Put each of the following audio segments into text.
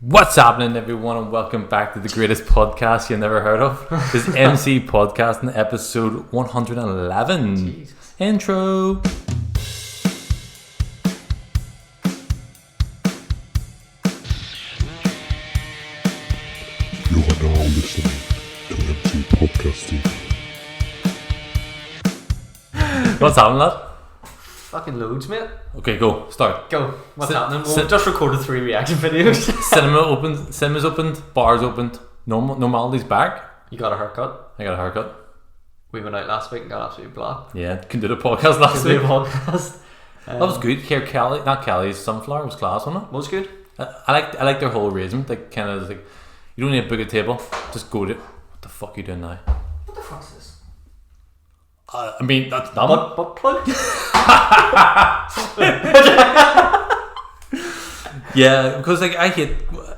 What's happening, everyone, and welcome back to the greatest podcast you never heard of. This is MCPodcasting, episode 111. Jesus. Intro. You are now listening to MCPodcasting. What's happening, lad? Fucking loads, mate. Okay, go. Start. Go. What's happening? Cin- We've just recorded 3 reaction videos. Cinemas opened, bars opened, normality's back. You got a haircut. I got a haircut. We went out last week and got absolutely black. Yeah, couldn't do the podcast last week. Podcast. That was good. Kelly's Sunflower was class, wasn't it? Was good. I like their whole arrangement. Like, kind of like, you don't need to book a table. Just go to. What the fuck are you doing now? What the fuck is this? I mean, that's dumb. Butt plug? Yeah, because like I hate,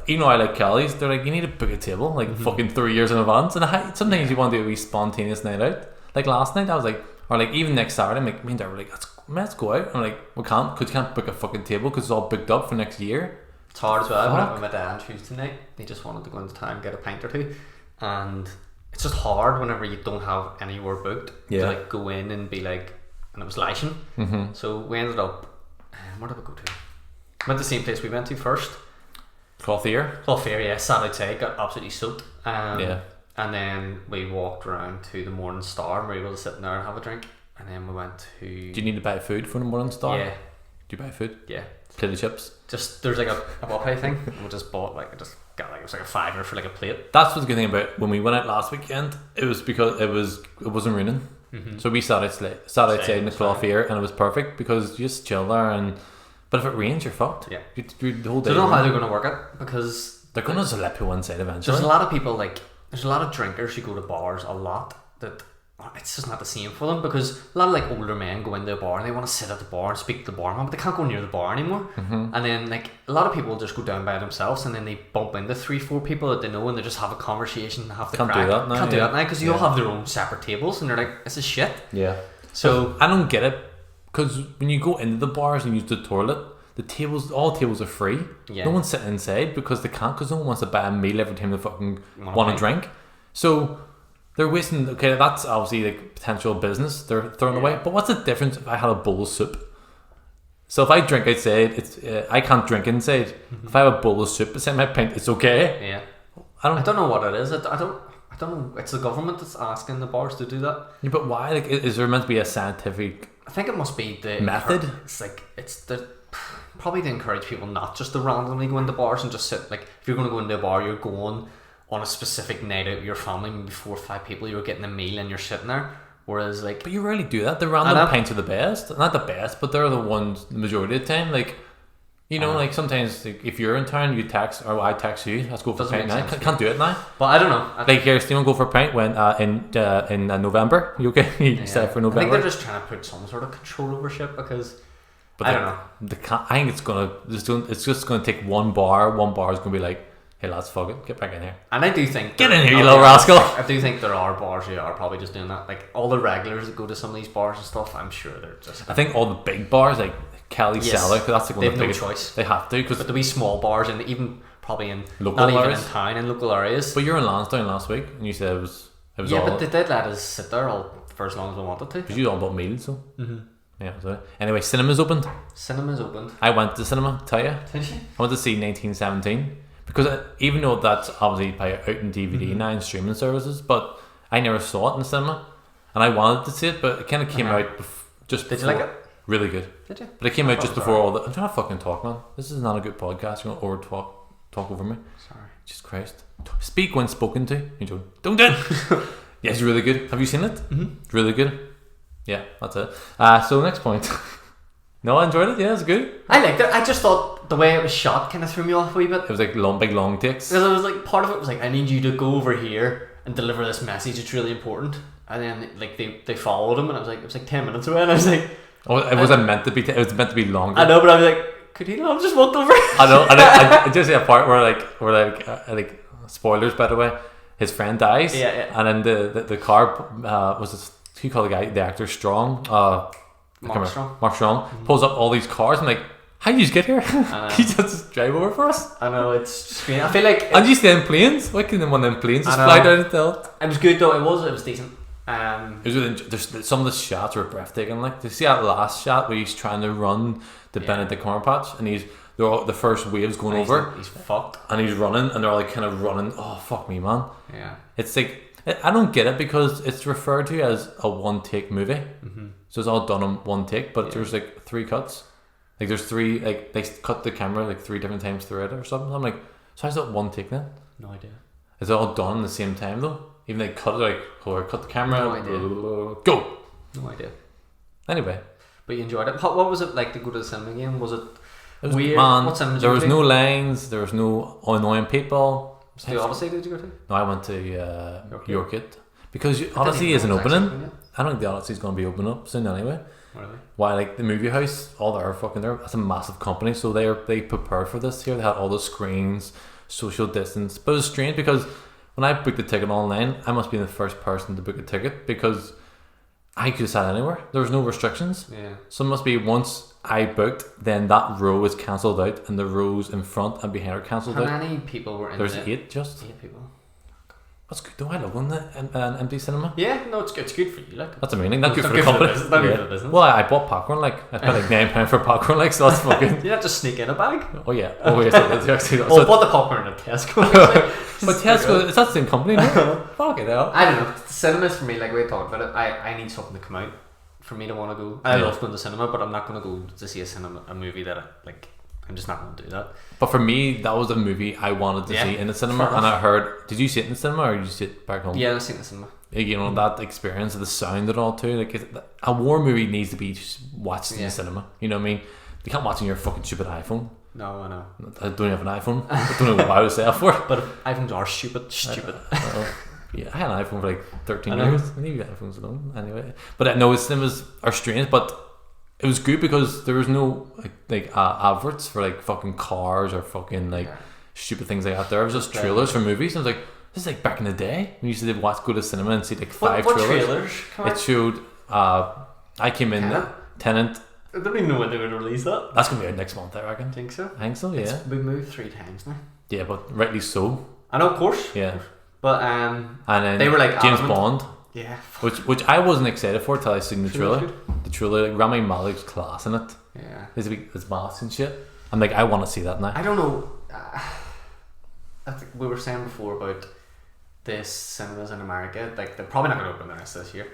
I like Kelly's. They're like, you need to book a table like fucking 3 years in advance, and sometimes you want to do a wee spontaneous night out. Like last night, I was like, or like even next Saturday, I'm like, me and Dad were like, let's go out. I'm like, we can't, because you can't book a fucking table because it's all booked up for next year. It's hard as well. I went out with my dad on Tuesday night. They just wanted to go into town and get a pint or two, and it's just hard whenever you don't have anywhere booked to like go in and be like, and it was Lyshin. So we ended up, where did we go to? Went to the same place we went to first. Clothier. Yeah, sat outside, got absolutely soaked. Yeah. And then we walked around to the Morning Star and we were able to sit in there and have a drink. And then we went to... Do you need to buy food for the Morning Star? Yeah. Do you buy food? Yeah. Plate of chips? Just, there's like a buffet thing. And we just bought it was like a $5 for like a plate. That's what's the good thing about when we went out last weekend. It was because it wasn't raining. So we sat outside in the Clothier and it was perfect because you just chill there but if it rains, you're fucked. Yeah. You're the whole day. So I don't know how they're going to work it because... They're going to let people inside eventually. There's a lot of people there's a lot of drinkers who go to bars a lot that it's just not the same for them because a lot of like older men go into a bar and they want to sit at the bar and speak to the barman, but they can't go near the bar anymore. And then like a lot of people just go down by themselves and then they bump into 3-4 people that they know and they just have a conversation and have the Can't crack. do that now. Can't do that now because you all have their own separate tables and they're like, this is shit. Yeah. So I don't get it because when you go into the bars and use the toilet, all tables are free. Yeah. No one's sitting inside because they can't, because no one wants to buy a meal every time they fucking want a drink. So they're wasting. Okay, that's obviously like potential business they're throwing away. But what's the difference if I had a bowl of soup? So if I drink outside, I can't drink inside. If I have a bowl of soup beside my pint, it's okay. yeah, I don't know what it is. I don't know. It's the government that's asking the bars to do that. Yeah, but why? Like, is there meant to be a scientific? I think it must be the method. It's probably to encourage people not just to randomly go into bars and just sit. Like if you're going to go into a bar, you're going on a specific night out with your family, maybe 4 or 5 people. You're getting a meal and you're sitting there. Whereas like, but you rarely do that. The random pints are the best. Not the best, but they're the ones the majority of the time. Like, like sometimes like, if you're in town, you text or I text you. Let's go for a pint now. Can't do it now. But I don't know. Like here, Stephen, go for a pint when in November. You okay? You set for November. I think they're just trying to put some sort of control over shit because. But I don't know. I think it's just gonna take one bar. One bar is gonna be like, hey lads, fuck it, get back in here. And I do think get in here, you little rascal. I do think there are bars who are probably just doing that. Like all the regulars that go to some of these bars and stuff, I'm sure they're just. I think all the big bars like Kelly Cellar, that's the one. They have no choice. They have to, because but there'll be small bars and even probably in local not areas. Even in town, in local areas. But you were in Lansdowne last week and you said it was. Yeah, but they did let us sit there for as long as we wanted to. Because you all bought meals, so. Yeah, so anyway, cinemas opened. I went to the cinema, tell you. Did you? I went to see 1917 because even though that's obviously out in DVD now and streaming services, but I never saw it in the cinema and I wanted to see it, but it kind of came out just before. Did you like it? Really good. Did you? But it came out just before all the... I'm trying to fucking talk, man. This is not a good podcast. You're going to talk over me. Sorry. Jesus Christ. Speak when spoken to. You don't do it. Yeah, it's really good. Have you seen it? It's really good. Yeah, that's it. So next point. No, I enjoyed it. Yeah, it was good. I liked it. I just thought the way it was shot kind of threw me off a wee bit. It was like big long takes. Because it was like part of it was like, I need you to go over here and deliver this message. It's really important. And then like they followed him, and it was like 10 minutes away, and I was like, oh, it wasn't meant to be. It was meant to be longer. I know, but I was like, could he not have just walked over? I know. I just see a part where like spoilers, by the way. His friend dies. Yeah. And then the car was this. Who called the actor Strong? Mark Strong pulls up all these cars. I'm like, How did you get here? You just drive over for us? I know, it's strange. I feel like... And you stay in planes? Why couldn't one of them planes just fly down the hill? It was good though, it was decent. There's some of the shots were breathtaking. Like, do you see that last shot where he's trying to run the Benedict Cumberbatch and the first wave's going over? He's fucked. And he's running and they're all like kind of running. Oh, fuck me, man. Yeah. It's like, I don't get it because it's referred to as a one-take movie. So it's all done in one take, but there's like 3 cuts. Like there's 3, like they cut the camera like 3 different times through it or something. I'm like, so how's that one take then? No idea. Is it all done at the same time though? Even they cut it like, or cut the camera. No idea. Go. No idea. Anyway. But you enjoyed it. What was it like to go to the cinema again? Was it weird? Man, there was no lines. There was no annoying people. The Odyssey did you go to? No, I went to Yorkit. Because Odyssey isn't opening. I don't think the Odyssey's going to be opening up soon anyway. Really? Why, like the movie house, all they're fucking there. That's a massive company, so they prepared for this here. They had all the screens, social distance. But it was strange because when I booked the ticket online, I must be the first person to book a ticket because I could have sat anywhere. There was no restrictions. Yeah. So it must be once I booked, then that row is cancelled out, and the rows in front and behind are cancelled out. How many people were in There's there? 8 just. 8 people. That's good. Don't I love an empty cinema? Yeah, no, it's good. It's good for you, like. That's amazing. Not good for the good company. Not good for the business. Well, I bought popcorn. Like I paid like £9 for popcorn. Like so that's fucking. You have to sneak in a bag. Oh yeah. Oh yeah. So actually, Oh, bought the popcorn at Tesco. But Tesco, it's not the same company. No? Fuck it out. I don't know. Cinemas for me, like we talked about it. I need something to come out for me to want to go. I love going to cinema, but I'm not going to go to see a movie that I'm just not going to do that. But for me, that was a movie I wanted to see in the cinema, and I heard. Did you see it in the cinema or did you see it back home? Yeah, I've seen it in the cinema. You know that experience of the sound and all too. Like a war movie needs to be just watched in the cinema. You know what I mean? You can't watch it on your fucking stupid iPhone. No, I know. I don't have an iPhone. I don't know what I was there for. But iPhones are stupid. Yeah, I had an iPhone for like 13 years. I need iPhones alone anyway. But no, cinemas are strange, but it was good because there was no like adverts for like fucking cars or fucking like stupid things like that. There was just trailers for movies. And I was like, this is like back in the day when you used to go to cinema and see like 5 what trailers. It showed. I came in Tenet. I don't even know when they would release that. That's gonna be out next month, I reckon. Think so? I think so. Yeah. We moved 3 times now. Yeah, but rightly so. I know, of course. Yeah. But and then they were like James adamant. Bond. Yeah. Which I wasn't excited for till I seen the trailer. Good. The trailer, like Rami Malek's class in it. Yeah. His mask and shit. I'm like, I want to see that now. I don't know. I think we were saying before about the cinemas in America. Like they're probably not going to open the rest this year.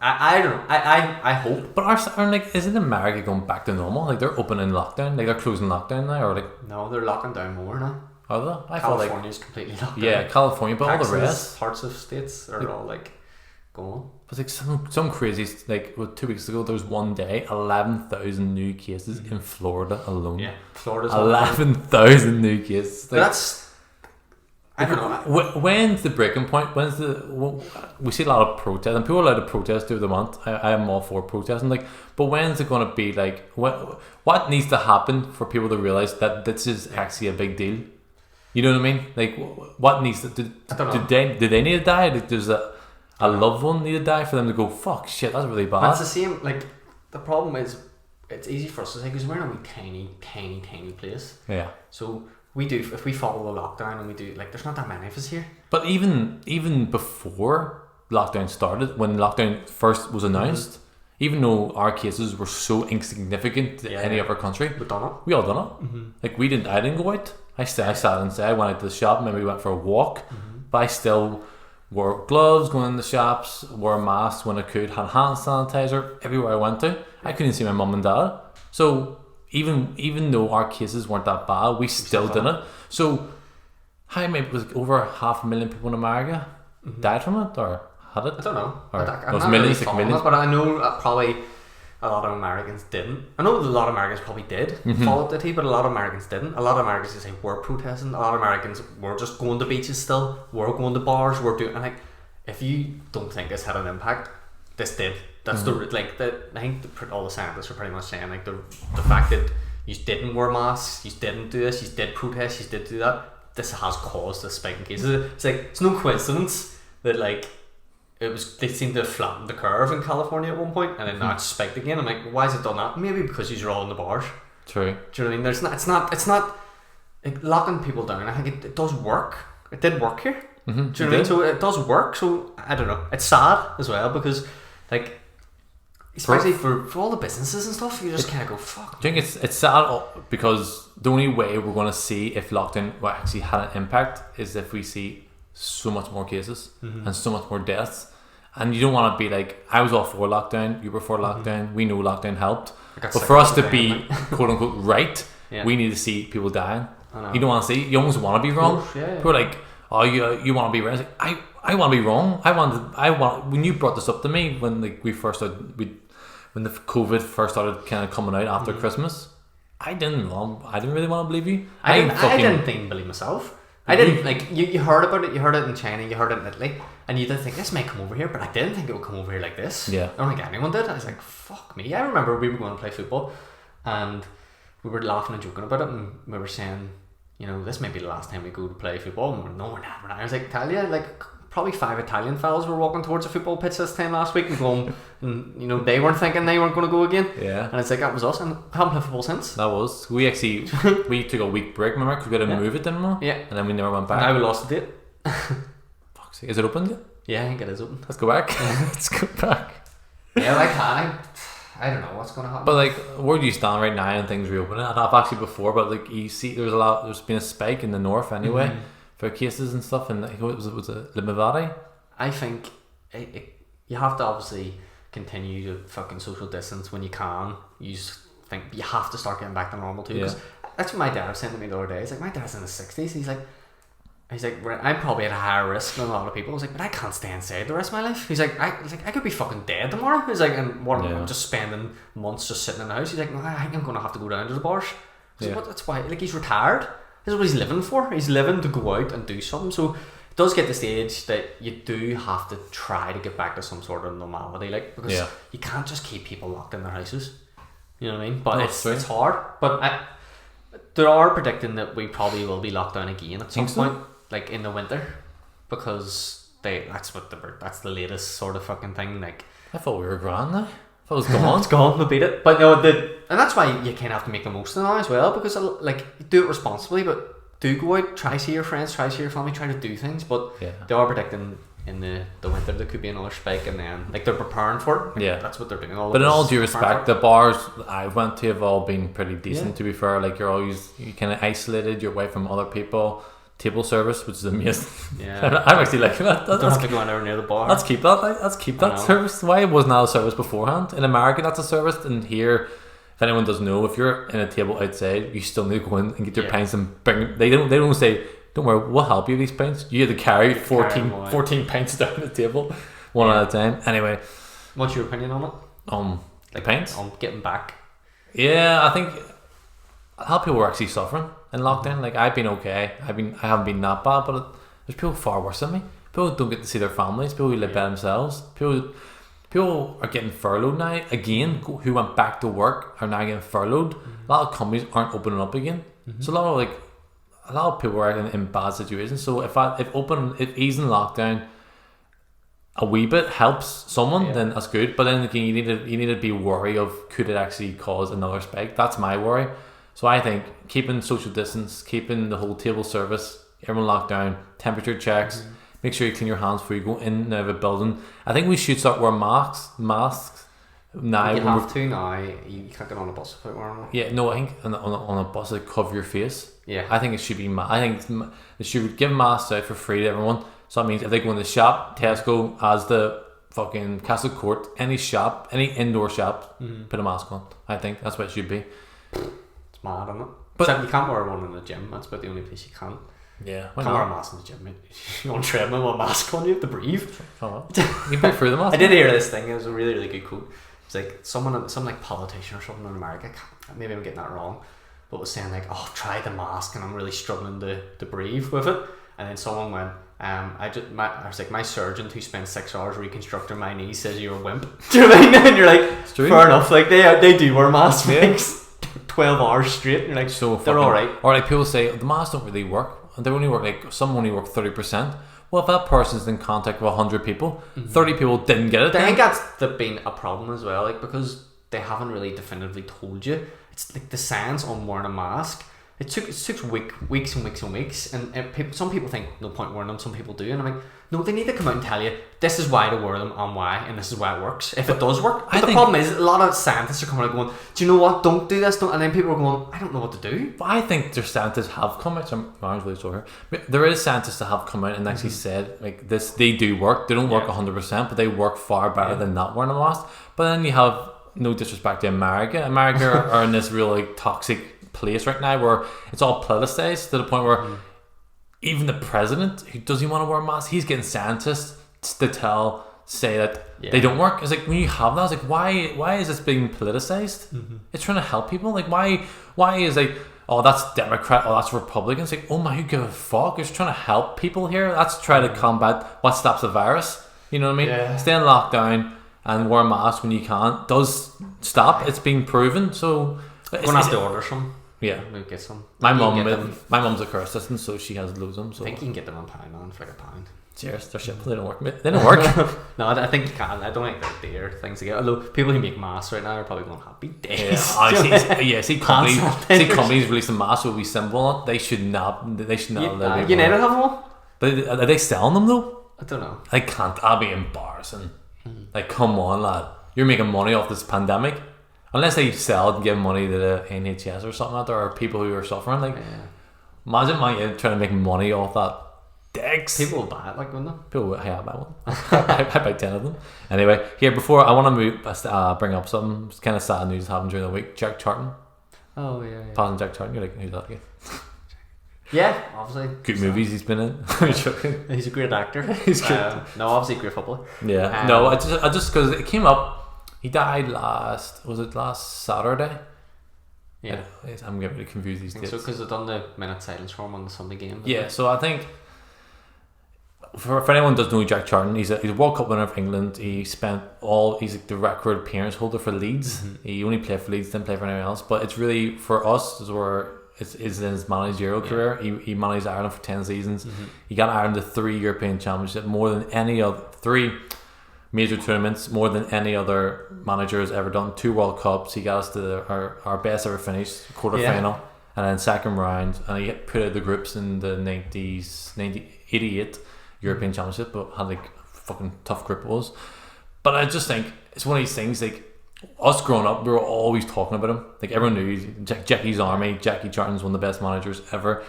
I don't know. I hope. But are like, isn't America going back to normal? Like they're opening lockdown. Like they're closing lockdown now, or like. No, they're locking down more now. Are they? I California's completely locked down. Yeah, California, but Texas, all the rest. parts of states are all like going. But like some crazy, like 2 weeks ago, there was one day 11,000 new cases in Florida alone. Yeah, Florida's 11,000 new cases. Like, that's. I don't know. When's the breaking point? We see a lot of protest, and people are allowed to protest do what they want. I am all for protesting. Like, but when's it going to be like? What needs to happen for people to realize that this is actually a big deal? You know what I mean? Like, what needs to do they need to die? Like, does a loved one need to die for them to go? Fuck shit, that's really bad. It's the same. Like the problem is, it's easy for us to say because we're in a wee tiny place. Yeah. So. We do if we follow the lockdown and we do like there's not that many of us here. But even before lockdown started, when lockdown first was announced, even though our cases were so insignificant to any other country, we all done it. Mm-hmm. Like I didn't go out. I sat inside. I went out to the shop. Maybe we went for a walk, but I still wore gloves going in the shops, wore a mask when I could, had hand sanitizer everywhere I went to. I couldn't see my mum and dad, so. Even though our cases weren't that bad, we still did it. So, how many was it over 500,000 people in America died from it or had it? I don't know. Or I'm was not millions, really like millions. It, but I know probably a lot of Americans didn't. I know a lot of Americans probably did follow it, but a lot of Americans didn't. A lot of Americans just were protesting. A lot of Americans were just going to beaches still. Were going to bars. Were doing. And like, if you don't think this had an impact, this did. That's I think all the scientists are pretty much saying like the fact that you didn't wear masks, you didn't do this, you did protest, you did do that. This has caused a spike in cases. It's like it's no coincidence that like they seemed to have flattened the curve in California at one point and then now it's spiked again. I'm like, why has it done that? Maybe because you're all in the bars. True. Do you know what I mean? It's not like, locking people down. I think it does work. It did work here. Mm-hmm. Do you know what I mean? So it does work. So I don't know. It's sad as well because, like, especially for all the businesses and stuff, you just kind of go, fuck. I think it's sad because the only way we're going to see if lockdown will actually had an impact is if we see so much more cases and so much more deaths. And you don't want to be like, I was all for lockdown, you were for lockdown, we know lockdown helped. But for us to be quote unquote right, we need to see people dying. You don't want to see, you almost want to be wrong. People are like, oh, you want to be right. It's like, I want to be wrong. I want. When you brought this up to me when like when the COVID first started kind of coming out after Christmas, I didn't really want to believe you. I didn't believe myself. I didn't like you heard about it. You heard it in China. You heard it in Italy, and you did think this might come over here, but I didn't think it would come over here like this. Yeah, I don't think anyone did. I was like, fuck me. I remember we were going to play football, and we were laughing and joking about it, and we were saying, you know, this may be the last time we go to play football. And we're not. I was like, tell you, like, probably 5 Italian fellas were walking towards a football pitch this time last week and going, and, you know, they weren't thinking they weren't going to go again. Yeah. And it's like, that was us, and haven't played football since. That was. We actually, we took a week break, remember? Because we had to move it, didn't we? Yeah. And then we never went back. And now we lost the date. Fuck's sake. Is it open yet? Yeah, I think it is open. Let's go back. Let's go back. Yeah, I don't know what's going to happen. But like, where do you stand right now and things reopening? I've actually before, but like, you see, there's been a spike in the north anyway for cases and stuff, and like, was it Limavady? I think you have to obviously continue to fucking social distance when you can. You just think you have to start getting back to normal too. Because that's what my dad was saying to me the other day. He's like, my dad's in his 60s. He's like, I'm probably at a higher risk than a lot of people. I was like, but I can't stay inside the rest of my life. He's like, I could be fucking dead tomorrow. He's like, and I'm just spending months just sitting in the house. He's like, no, I think I'm going to have to go down to the bars. So that's why, like, he's retired. This is what he's living for. He's living to go out and do something. So it does get to the stage that you do have to try to get back to some sort of normality, like, because you can't just keep people locked in their houses. You know what I mean? But it's hard. But they are predicting that we probably will be locked down again at some point, like in the winter, because that's the latest sort of fucking thing. Like, I thought we were grand now. I thought it was gone. It's gone. We beat it. But no, and that's why you kind of have to make the most of it now as well, because like, do it responsibly, but do go out, try to see your friends, try to see your family, try to do things. But they are predicting in the winter there could be another spike, and then like they're preparing for it. Like, that's what they're doing. But in all due respect, the bars I went to have all been pretty decent. To be fair, like, you kind of isolated, you're away from other people. Table service, which is amazing. Yeah, I'm actually liking that. Don't have to go anywhere near the bar. Let's keep that. Let's keep that service. Why wasn't that a service beforehand? In America, that's a service, and here, if anyone doesn't know, if you're in a table outside, you still need to go in and get your pints and bring. They don't say, don't worry, we'll help you with these pints. You have to carry 14 pints down the table, one at a time. Anyway, what's your opinion on it? Like pints on getting back. Yeah, I think a lot of people were actually suffering in lockdown. Like, I've been okay. I haven't been that bad, but there's people far worse than me. People don't get to see their families. People who live by themselves. People are getting furloughed now again. Who went back to work are now getting furloughed. A lot of companies aren't opening up again. So a lot of people are in bad situations. So if easing lockdown a wee bit helps someone, then that's good. But then again, you need to be wary of, could it actually cause another spike? That's my worry. So I think keeping social distance, keeping the whole table service, everyone locked down, temperature checks, make sure you clean your hands before you go in and out of a building. I think we should start wearing masks now. You have to now. You can't get on a bus without wearing one. Yeah, no, I think on a bus they cover your face. Yeah, I think it should be. I think they should give masks out for free to everyone. So that means if they go in the shop, Tesco, Asda, fucking Castle Court, any shop, any indoor shop, put a mask on. I think that's what it should be. It's mad, isn't it? But you can't wear one in the gym. That's about the only place you can. Yeah, can't wear a mask in the gym. You're on treadmill with a mask on, you have to breathe. You can breathe through the mask. I did hear this thing. It was a really, really good quote. It's like some like politician or something in America. Maybe I'm getting that wrong, but was saying like, "Oh, try the mask," and I'm really struggling to breathe with it. And then someone went, I was like, my surgeon who spent 6 hours reconstructing my knee says you're a wimp. Do you know what I mean? And you're like, fair enough. Like they do wear masks for like 12 hours straight. And you're like, so they're all right. Or like people say the masks don't really work. They only work, like, some only work 30%. Well, if that person's in contact with 100 people, 30 people didn't get it. I think that's been a problem as well, like, because they haven't really definitively told you. it's like the science on wearing a mask. It took weeks and weeks and weeks, and some people think no point wearing them, some people do, and I'm like, no, they need to come out and tell you this is why to wear them and why, and this is why it works. If it does work, but the problem is a lot of scientists are coming out going, do you know what? Don't do this, don't, and then people are going, I don't know what to do. But I think there's scientists have come out. I'm really sorry. There is scientists that have come out and actually said like this. They do work. They don't work 100%, but they work far better than not wearing a mask. But then you have, no disrespect to America. America are in this really toxic place right now where it's all politicized to the point where even the president, who doesn't want to wear a mask, he's getting scientists to say that they don't work. It's like, when you have that, it's like, why is this being politicized? It's trying to help people. Like, why is like, oh, that's Democrat, oh, that's Republican. It's like, oh my, who give a fuck? It's trying to help people here. That's trying to combat what stops the virus. You know what I mean? Stay in lockdown and wear a mask when you can't does stop. It's been proven. So we're gonna have to order some. Yeah, we'll get some. My mum's a care assistant, so she has loads of them. So I think you can get them on £1 on for like £1. Cheers, they're shit. They don't work. They don't work. No, I think you can. I don't think they're dear things to get. Although people who make masks right now are probably going happy days. See companies releasing masks with a wee symbol on it. They should not. United have one. But are they selling them though? I don't know. I can't. I'll be embarrassing. Like, come on, lad. You're making money off this pandemic. Unless they sell it and give money to the NHS or something like that, or people who are suffering. Like, imagine trying to make money off that. Dicks. People will buy it, like, wouldn't they? People will buy one. I buy 10 of them. Anyway, here, before I want to bring up something kind of sad news happened during the week. Jackie Charlton. Oh, yeah. Passing Jackie Charlton. You're like, who's that again? Yeah, obviously. Good movies he's been in. He's a great actor. He's good. No, obviously a great footballer. Yeah. No, I just because it came up. He died last Saturday? Yeah. I'm getting really confused these days. So, because they've done the minute silence for him on the Sunday game. Yeah, so I think for anyone who doesn't know Jack Charlton, he's a World Cup winner of England. He's like the record appearance holder for Leeds. He only played for Leeds, didn't play for anyone else. But it's really, for us, it's in his managerial career. He managed Ireland for 10 seasons. He got Ireland to 3 European Championships, more than any other 3 major tournaments, more than any other manager has ever done. 2 World Cups. He got us to our best ever finish, quarter-final, and then second round, and he put out the groups in the 88 European Championship, but had like fucking tough group it was. But I just think it's one of these things, like, us growing up, we were always talking about him. Like, everyone knew Jackie's army. Jackie Charlton's one of the best managers ever.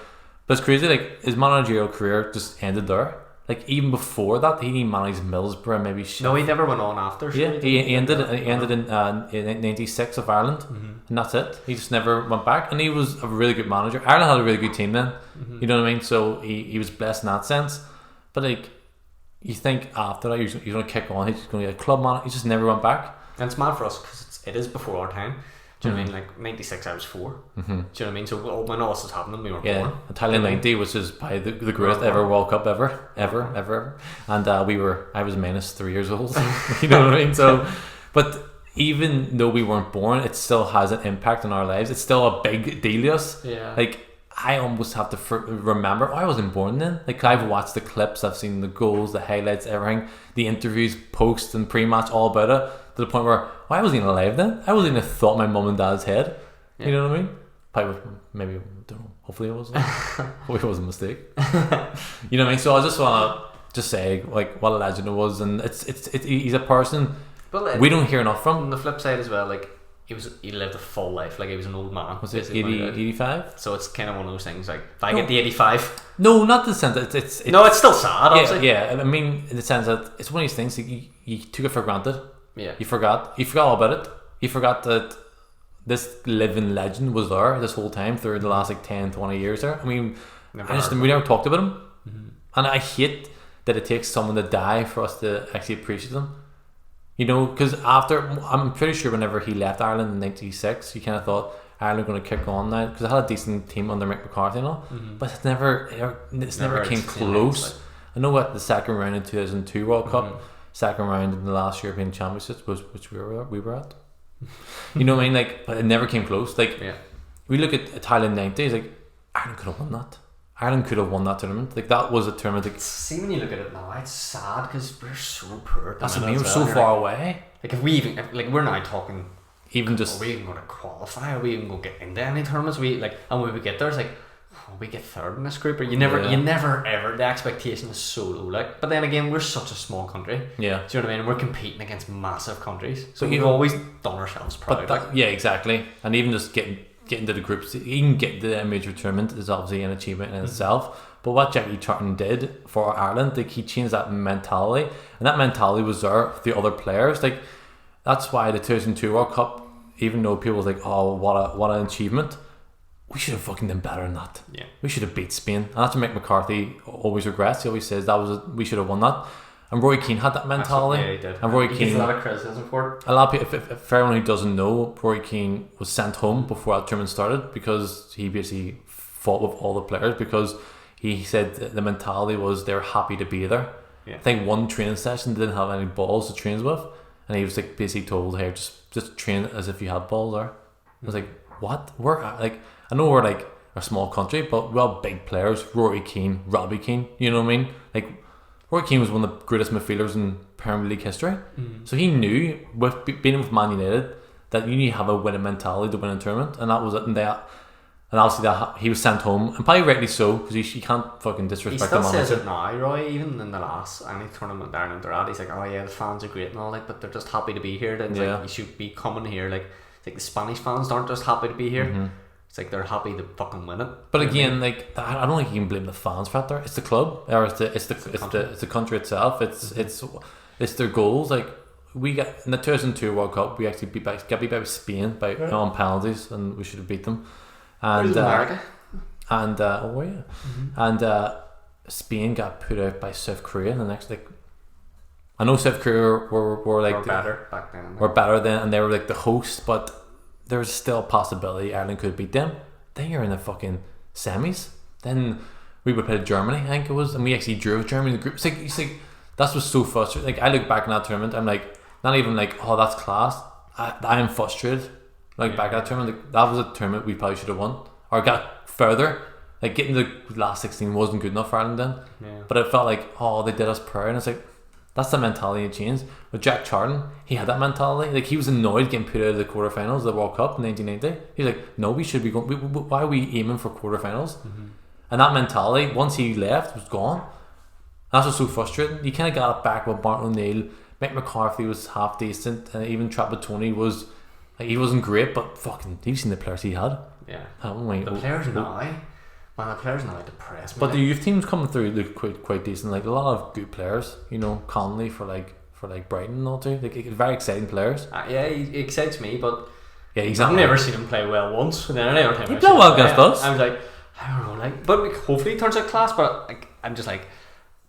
But it's crazy, like, his managerial career just ended there. Like, even before that, he managed Middlesbrough, maybe. No, he never went on after. Yeah, he ended in 96 of Ireland, and that's it. He just never went back, and he was a really good manager. Ireland had a really good team then, you know what I mean? So he was blessed in that sense. But like, you think after that he's going to kick on, he's going to be a club manager. He just never went back. And it's mad for us because it is before our time. Do you know what I mean? Like, 96, I was 4. Do you know what I mean? So when all this was happening, we weren't born. Italian 90, which is probably the greatest ever World Cup ever. And I was minus 3 years old. You know what I mean? So, but even though we weren't born, it still has an impact on our lives. It's still a big deal to us. Yeah. Like, I almost have to remember, I wasn't born then. Like, I've watched the clips, I've seen the goals, the highlights, everything, the interviews, post and pre-match, all about it, to the point where, I wasn't even alive then. I wasn't even a thought in my mum and dad's head. Yeah. You know what I mean? Probably, maybe, I don't know. Hopefully it wasn't. Hopefully it was a mistake. You know what I mean? So I just want to say, like, what a legend it was, and he's a person we don't hear enough from. On the flip side as well, like, he lived a full life. Like, he was an old man. Was it 85? So it's kind of one of those things, like, if I get the 85. No, not the sense that it's no, it's still sad, obviously. Yeah, I mean, in the sense that it's one of these things that you took it for granted. Yeah. You forgot all about it. You forgot that this living legend was there this whole time through the last like 10, 20 years there. I mean, we never talked about him. And I hate that it takes someone to die for us to actually appreciate them. You know, because I'm pretty sure whenever he left Ireland in 96, you kind of thought Ireland were going to kick on now, because I had a decent team under Mick McCarthy and all, but it never came close. I know what the second round in 2002 World Cup, second round in the last European Championships was, which we were at. You know what I mean? Like, but it never came close. Like, we look at Thailand 90s, like, Ireland could have won that. Ireland could have won that tournament. Like, that was a tournament. Like, see, when you look at it now, it's sad because we're so poor. That's what I mean. We're so far away. Like, if we even, like, we're now talking even are just we even going to qualify? Are we even going to get into any tournaments? And when we get there, it's like, oh, we get third in this group, or you never ever. The expectation is so low. Like, but then again, we're such a small country. Yeah, do you know what I mean? We're competing against massive countries, so we've always done ourselves proud. Yeah, exactly. And even just getting to the groups, even getting to the major tournament is obviously an achievement in itself. But what Jackie Charlton did for Ireland, like, he changed that mentality, and that mentality was there for the other players. Like, that's why the 2002 World Cup, even though people were like, oh, what an achievement, we should have fucking done better than that. Yeah, we should have beat Spain, and that's what Mick McCarthy always regrets. He always says we should have won that. And Roy Keane had that mentality. Yeah, he did. And Roy He Keane, gets a lot of criticism for it. a lot of people, if everyone who doesn't know, Roy Keane was sent home before that tournament started because he basically fought with all the players, because he said the mentality was they were happy to be there. Yeah. I think one training session they didn't have any balls to train with, and he was like basically told, "Hey, just train as if you had balls there." I was like, "What? We're like, I know we're like a small country, but we're all big players. Rory Keane, Robbie Keane, you know what I mean? Like, Roy Keane was one of the greatest midfielders in Premier League history. So he knew, with being with Man United, that you need to have a winning mentality to win a tournament, and that was it. And obviously that he was sent home, and probably rightly so, because he can't fucking disrespect the manager. He still says it now, Roy. Even in the last any tournament Ireland are at, he's like, "Oh yeah, the fans are great and all, like, but they're just happy to be here." Then like, you should be coming here. Like, it's like the Spanish fans aren't just happy to be here. It's like they're happy to fucking win it. But again, like, I don't think you can blame the fans for that. There, it's the club, or it's the country itself. It's their goals. Like, we got in the 2002 World Cup, we actually got beat by Spain on penalties, and we should have beat them. And America? Spain got put out by South Korea. The next, like, I know South Korea were like better back then. Were better then, and they were like the hosts, but there was still a possibility Ireland could beat them. Then you're in the fucking semis. Then we would play Germany, I think it was, and we actually drew with Germany in the group. It's like that was so frustrating. Like, I look back in that tournament, I'm like, not even like, oh, that's class. I am frustrated. Like, back at that tournament, like, that was a tournament we probably should have won or got further. Like, getting to the last 16 wasn't good enough for Ireland then. Yeah. But it felt like, oh, they did us proud, and it's like, that's the mentality that changed. With Jack Charlton, he had that mentality. Like, he was annoyed getting put out of the quarterfinals of the World Cup in 1990. He's like, no, we should be going. Why are we aiming for quarterfinals? And that mentality, once he left, was gone. That's what's so frustrating. You kind of got it back with Martin O'Neill. Mick McCarthy was half decent, and even Trapattoni was, like, he wasn't great, but fucking, you've seen the players he had. Yeah. The players now depressed me. But the youth teams coming through look quite decent. Like, a lot of good players. You know, Conley for Brighton and all too. Like, very exciting players. Yeah, he excites me, but yeah, exactly. I've never seen him play well once. And then another time he played well against us. I was like, I don't know, like, but like, hopefully he turns out class. But like, I'm just like,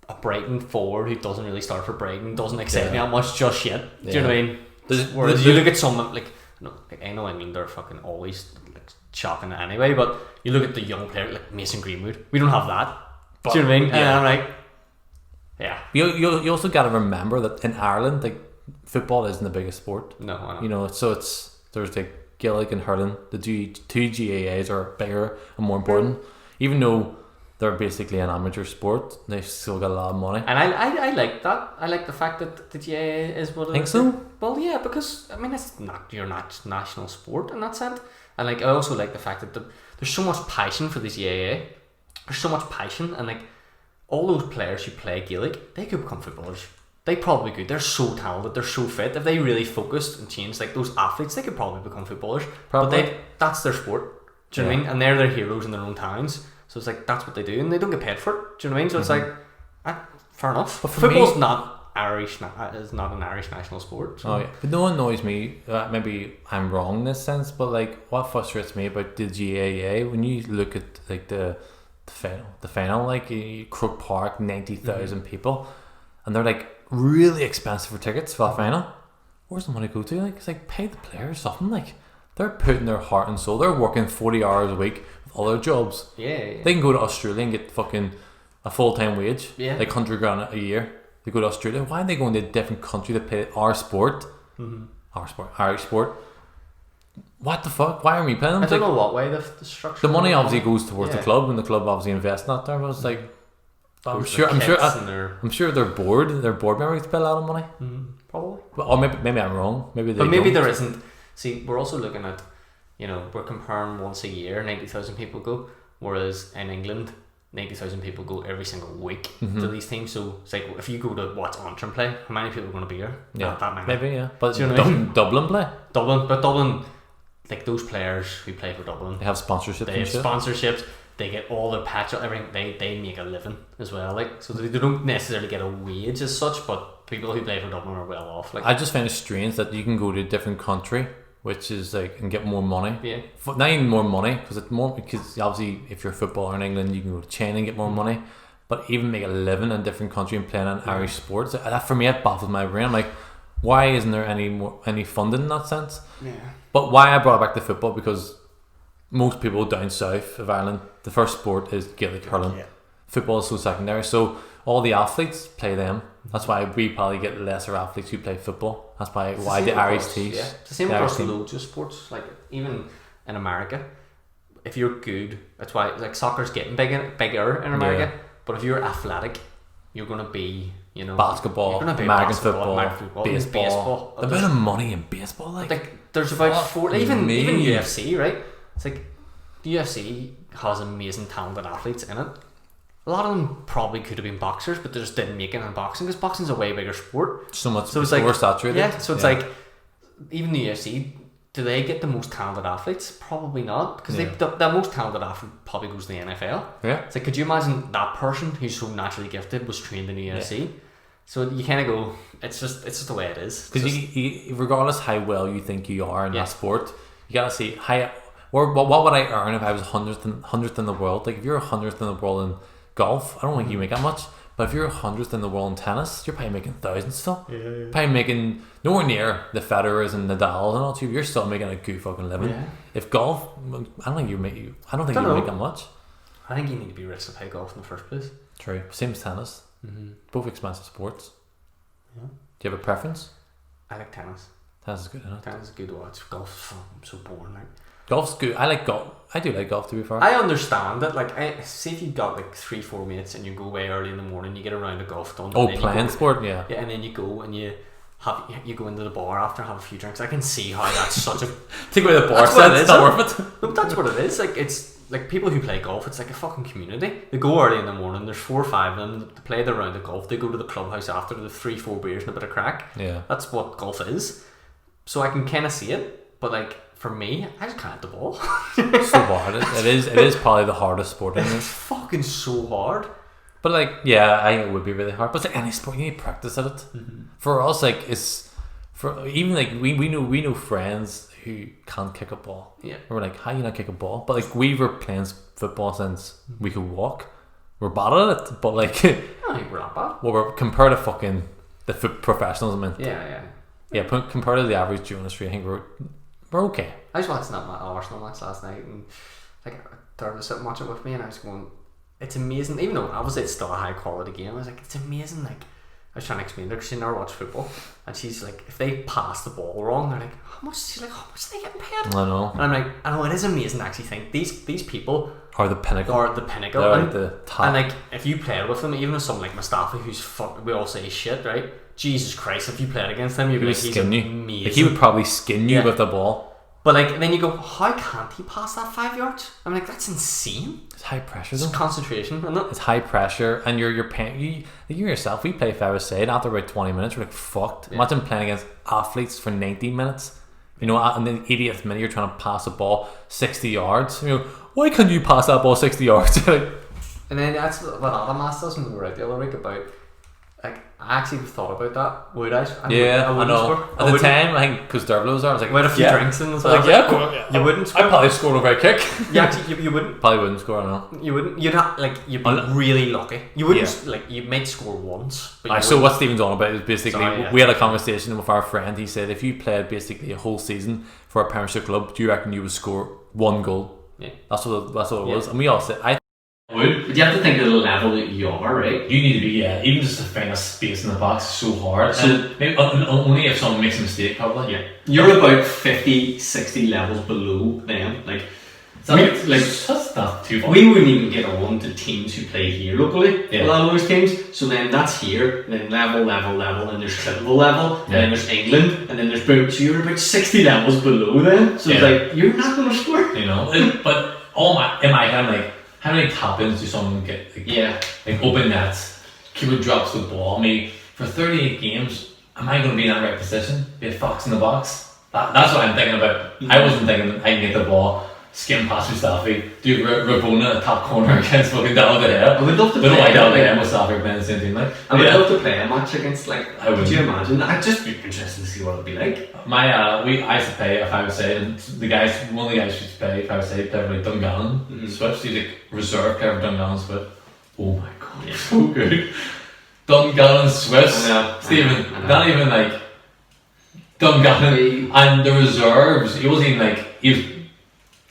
a Brighton forward who doesn't really start for Brighton doesn't excite me that much just yet. Do you know what I mean? Whereas you look at someone like I mean they're fucking always like shocking anyway, but you look at the young player like Mason Greenwood, we don't have that. Do you know what I mean? And I'm like, yeah. You also got to remember that in Ireland, like, football isn't the biggest sport. No, I know. You know, so there's like Gaelic and hurling. The two GAAs are bigger and more important, even though they're basically an amateur sport. They've still got a lot of money. And I like that. I like the fact that the GAA is what it is. Think so? Well, yeah, because I mean, it's not your national sport in that sense. And like, I also like the fact that there's so much passion for this GAA. There's so much passion, and like, all those players who play Gaelic, they could become footballers. They probably could. They're so talented. They're so fit. If they really focused and changed, like, those athletes, they could probably become footballers. Probably. But that's their sport. Do you know what I mean? And they're their heroes in their own towns. So it's like, that's what they do, and they don't get paid for it. Do you know what I mean? So it's like, fair enough. But football's not is not an Irish national sport. So. Oh yeah, but no one annoys me. Maybe I'm wrong in this sense, but like, what frustrates me about the GAA, when you look at like the final, like, Croke Park, 90,000 people, and they're like really expensive for tickets for that final. Where's the money go to? Like, it's like, pay the players something. Like, they're putting their heart and soul. They're working 40 hours a week. All their jobs. Yeah. They can go to Australia and get fucking a full-time wage. Yeah. Like $100,000 a year. They go to Australia. Why are they going to a different country to play our sport? Irish sport. What the fuck? Why are we playing them? I don't know what way the structure. The money obviously goes towards the club, and the club obviously invests in that there. But it's like, I'm sure their board members pay a lot of money. Probably. Or maybe I'm wrong. Maybe there isn't. See, we're also looking at, we're comparing once a year, 90,000 people go, whereas in England, 90,000 people go every single week to these teams. So it's like, if you go to watch Antrim play, how many people are going to be here? Yeah, Not that many. maybe, yeah. But Do you know what I mean? Dublin play? Dublin, like those players who play for Dublin, They have sponsorships. they have sponsorships. They get all their petrol, everything. They make a living as well. Like, so they don't necessarily get a wage as such, but people who play for Dublin are well off. Like, I just find it strange that you can go to a different country, which is like, and get more money. Yeah. Not even more money, because obviously if you're a footballer in England, you can go to China and get more money. But even make a living in a different country and playing in Irish sports, that for me, it baffles my brain. I'm like, why isn't there any funding in that sense? Yeah. But why I brought it back to football, because most people down south of Ireland, the first sport is Gaelic hurling. Yeah. Football is so secondary, so all the athletes play them. That's why we probably get lesser athletes who play football. That's why the Irish teams. Yeah, it's the same across loads of sports. Like, even in America, if you're good, that's why like soccer's getting bigger in America. Yeah. But if you're athletic, you're going to be, basketball, you're gonna be American American football, football, baseball. The amount of money in baseball, like there's about four. Even me. UFC, right? It's like the UFC has amazing talented athletes in it. A lot of them probably could have been boxers, but they just didn't make it in boxing because boxing's a way bigger sport. So much, so it's like more saturated. Yeah, so it's like even the UFC. Do they get the most talented athletes? Probably not, because the most talented athlete probably goes to the NFL. Yeah. It's like, could you imagine that person who's so naturally gifted was trained in the UFC? Yeah. So you kind of go, it's just the way it is. Because you, regardless how well you think you are in that sport, you gotta see what would I earn if I was 100th in the world? Like if you're 100th in the world in golf, I don't think you make that much. But if you're 100th in the world in tennis, you're probably making thousands still. Yeah. Probably making nowhere near the Federers and Nadals and all too. You're still making a good fucking living. Yeah. If golf, I don't think you make that much. I think you need to be rich to play golf in the first place. True. Same as tennis. Mm-hmm. Both expensive sports. Yeah. Do you have a preference? I like tennis. Tennis is good, isn't it? Tennis is good to watch. Golf's so boring. Like. Golf's good. I like golf. I do like golf, to be fair. I understand that. Like, see if you've got like 3-4 mates and you go away early in the morning, you get a round of golf done. Oh, playing sport, yeah. Yeah, and then you go and you go into the bar after, have a few drinks. I can see how that's such a take away the bar set. It's not worth it. No, that's what it is. Like, it's like people who play golf. It's like a fucking community. They go early in the morning. There's 4 or 5 of them. They play their round of golf. They go to the clubhouse after the 3-4 beers and a bit of crack. Yeah, that's what golf is. So I can kind of see it, but like. For me, I just can't hit the ball. So hard. It is probably the hardest sport in this. It's fucking so hard. But like, yeah, I think it would be really hard. But it's like any sport, you need practice at it. Mm-hmm. For us, like, it's for even like we know friends who can't kick a ball. Yeah, and we're like, how you not kick a ball? But like, we were playing football since we could walk. We're bad at it, but like, I think we're not bad. Well, we're compared to fucking the professionals. I mean, yeah. Compared to the average Joe on the street, I think we're okay. I was watching that Arsenal match last night, and like Dara was sitting watching it with me, and I was going, "It's amazing." Even though obviously it's still a high quality game, I was like, "It's amazing." Like I was trying to explain to her, she never watched football, and she's like, "If they pass the ball wrong, they're like, how much?" She's like, "How much are they getting paid?" I know. And I'm like, "I know, it is amazing to actually think these people are the pinnacle. They're and, the top. And like, if you played with them, even with someone like Mustafa, who's we all say shit, right? Jesus Christ, if you played against him, you'd be like, he's amazing. Like, he would probably skin you with the ball. But like, then you go, how can't he pass that 5 yards? I'm like, that's insane. It's high pressure though. It's concentration, isn't it? It's high pressure, and you're paying you yourself. We play 5-a-side after about 20 minutes. We're like fucked. Yeah. Imagine playing against athletes for 90 minutes. You know, and then 80th minute you're trying to pass a ball 60 yards. You know, why can't you pass that ball 60 yards? And then that's what Adam asked us when we were out the other week about. Like, I actually thought about that. Would I? I know. At the time, I think because Dervlo was there, I was like, with a few drinks in as well. Like, you wouldn't score. I'd probably score over a kick. Yeah, actually, you wouldn't. Probably wouldn't score, I know. You wouldn't. You'd have, like, you'd be really lucky. You wouldn't, like, you might score once. But so what Stephen's on about is basically, we had a conversation with our friend. He said, if you played basically a whole season for a Premiership club, do you reckon you would score 1 goal? Yeah. That's what it was. And we all said, but you have to think of the level that you are, right? You need to be, even just to find a space in the box is so hard. So maybe only if someone makes a mistake, probably. Yeah. You're about 50, 60 levels below them. Like, So that's not too far. We wouldn't even get on to teams who play here locally. Yeah. A lot of those teams. So then that's here, and then level, and there's triple level, and then there's England, and then there's boom. So you're about 60 levels below them. So it's like you're not going to score. You know, but in my head, like, how many tap-ins do someone get? Like open nets, keeper drops the ball. I mean, for 38 games, am I going to be in that right position? Be a fox in the box? That's what I'm thinking about. I wasn't thinking I can get the ball, skim past Mustafi, do Rabona top corner against fucking Dallas De Gea. I would love to play. I don't know why Dallas De Gea like, and Mustafi are playing the same team. Like, I would love to play a match against, like, could you imagine? I'd just be interested to see what it'd be like. I used to play if I would say, and one of the guys used to play if I would say, play for like Dungannon, Swift. He's like reserve player for Dungannon Swift. Oh my god, so good. Dungannon Swift, Stephen, not even like Dungannon and the reserves. He wasn't even like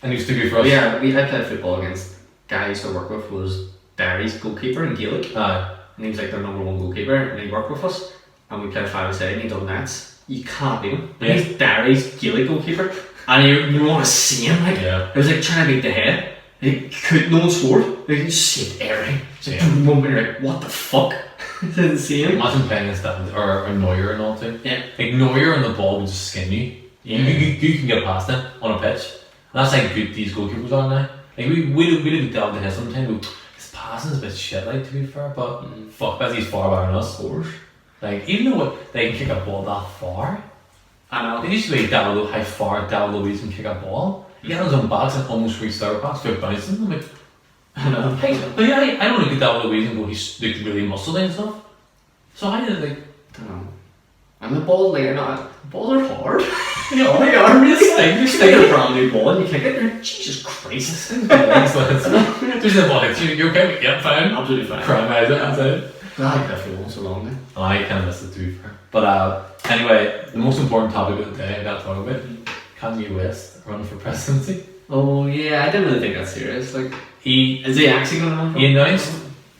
and he was too good for us. Yeah, I played football against guy I used to work with was Barry's goalkeeper in Gaelic. And he was like their number one goalkeeper, and he worked with us. And we played 5-a-side, and he done nets. You can't beat him. And he's Barry's Gaelic goalkeeper, and you want to see him. Like it was like trying to beat the head. No one scored. Like, you saved everything. It's like one minute, like, what the fuck? Didn't see him. Imagine playing against that or Neuer and all too. Yeah. Like Neuer and the ball would just skin you. You can get past him on a pitch. And that's how good these goalkeepers are now. Like we delve to his sometimes. His passing's a bit shit, like, to be fair, but fuck, that's he's far better than us. Scores. Like, even though they can kick a ball that far, I know. it used to be how far David Luiz can kick a ball. He got on his own backs and almost reached our backs without bouncing. I'm like, I know. But yeah, I don't look at David Luiz and go, he's like really muscled and stuff. So I did like, I don't know. And the balls are hard. They are really You stick a brand new ball and you kick it, and Jesus Christ. There's no ball hits you, you're okay? Yeah, fine. Absolutely fine. Crime out it. I like that football so long now. I kind of miss it, to be fair. But anyway, the most important topic of the day I got to talk about, Kanye West running for presidency. Oh yeah, I didn't really think that's serious. Like, is he actually going to run? He announced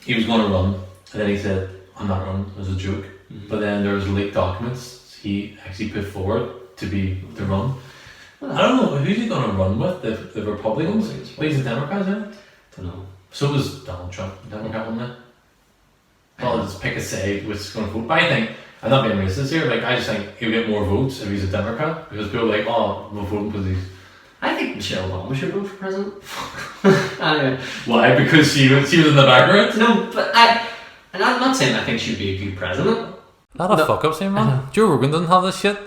he was going to run, and then he said, "I'm not running," as a joke. But then there was leaked documents he actually put forward to run. I don't know who's he going to run with. The Republicans. But he's a Democrat, isn't it? Don't know. So was Donald Trump, Democrat, wasn't it? I'll just pick a side which is going to vote. But I think, I'm not being racist here, like, I just think he'll get more votes if he's a Democrat, because people are like, oh, we'll vote because he's... I think Michelle Obama should run for president. Anyway. Why? Because she was in the background? No, but and I'm not saying I think she'd be a good president. A lot of fuck-ups here, man. Joe Rogan doesn't have this shit.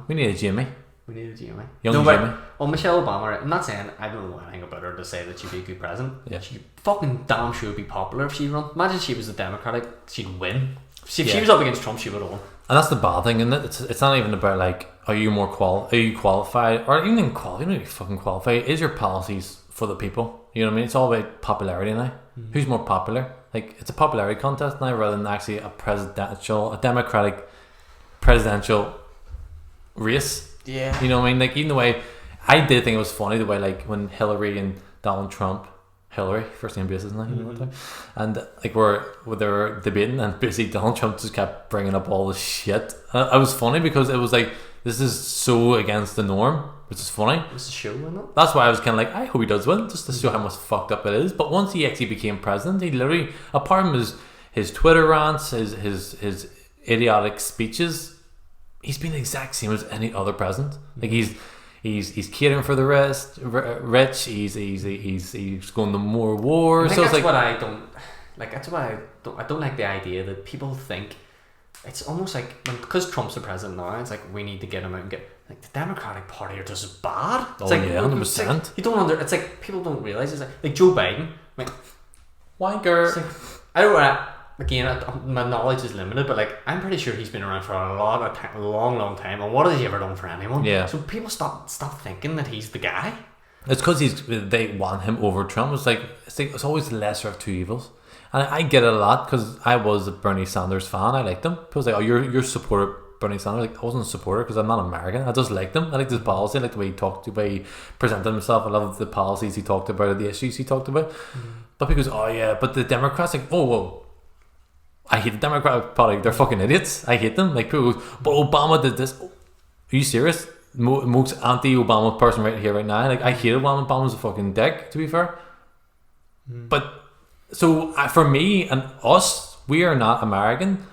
We need a Jamie. We need a Jamie. Jamie. Well, Michelle Obama, I'm not saying I don't know anything about her to say that she'd be a good president. Yeah. She fucking damn sure would be popular if she run. Imagine she was a Democratic, she'd win. If she was up against Trump, she would have won. And that's the bad thing, isn't it? It's not even about like, are you qualified, or even qualified? You don't need to fucking qualify. Is your policies for the people? You know what I mean? It's all about popularity now. Who's more popular? Like, it's a popularity contest now rather than actually a democratic presidential race. Yeah. You know what I mean? Like, even the way I did think it was funny the way, like, when Hillary and Donald Trump, Hillary, first name basis, isn't it? And like they were debating, and basically Donald Trump just kept bringing up all this shit. And it was funny because it was like, this is so against the norm, which is funny. It's a show, isn't it? That's why I was kind of like, I hope he does win, just to show how much fucked up it is. But once he actually became president, he literally, apart from his Twitter rants, his idiotic speeches, he's been the exact same as any other president. Like, he's catering for the rich. He's going to more wars. I think so that's it's like, what I don't like. That's why I don't like the idea that people think it's almost like because Trump's the president now. It's like we need to get him out and get like the Democratic Party are just bad. It's like 100%. You don't It's like people don't realize it's like Joe Biden. Like, wanker. Like, I don't know. Again, my knowledge is limited, but like I'm pretty sure he's been around for a long time. And what has he ever done for anyone? Yeah. So people stop thinking that he's the guy. It's because they want him over Trump. It's always the lesser of two evils, and I get it a lot because I was a Bernie Sanders fan. I liked him. People say, "Oh, you're a supporter of Bernie Sanders." Like, I wasn't a supporter because I'm not American. I just liked him. I liked his policy. I liked the way he talked, the way he presented himself. I love the policies he talked about, the issues he talked about. But because but the Democrats, like, oh whoa. I hate the Democratic Party. They're fucking idiots. I hate them. Like, people go, but Obama did this. Are you serious? most anti-Obama person right here, right now. Like, I hate Obama. Obama's a fucking dick, to be fair. But so for me and us, we are not American,